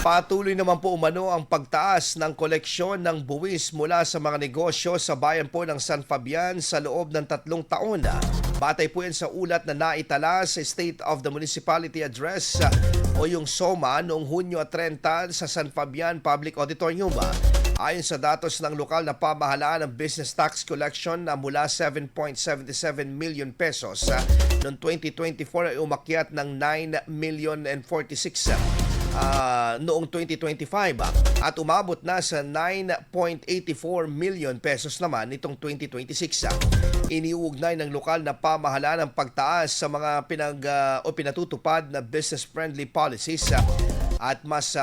Patuloy naman po umano ang pagtaas ng koleksyon ng buwis mula sa mga negosyo sa bayan po ng San Fabian sa loob ng 3 taon. Batay po yan sa ulat na naitala sa State of the Municipality Address o yung SOMA noong Hunyo 30 sa San Fabian Public Auditorium. Ayon sa datos ng lokal na pamahalaan, ang business tax collection na mula 7.77 million pesos noong 2024 ay umakyat ng 9 million and 46 noong 2025 at umabot na sa 9.84 million pesos naman nitong 2026. Iniuugnay ng lokal na pamahalaan ang pagtaas sa mga pinatutupad na business-friendly policies at mas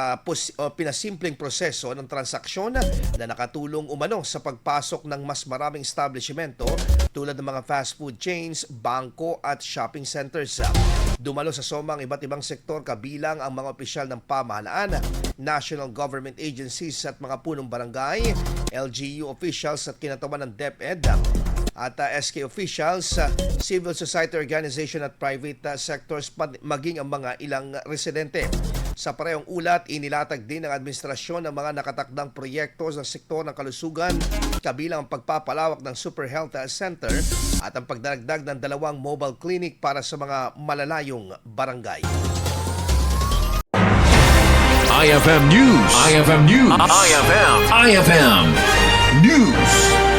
pinasimpleng proseso ng transaksyon na nakatulong umano sa pagpasok ng mas maraming establishmento tulad ng mga fast food chains, bangko at shopping centers. Dumalo sa SOMA ang iba't ibang sektor kabilang ang mga opisyal ng pamahalaan, national government agencies at mga punong barangay, LGU officials at kinatawan ng DepEd at SK officials, civil society organization at private sectors maging ang mga ilang residente. Sa parehong ulat, inilatag din ng administrasyon ng mga nakatakdang proyekto sa sektor ng kalusugan kabilang ang pagpapalawak ng Super Health Center at ang pagdaragdag ng 2 mobile clinic para sa mga malalayong barangay. IFM News. IFM News. IFM News.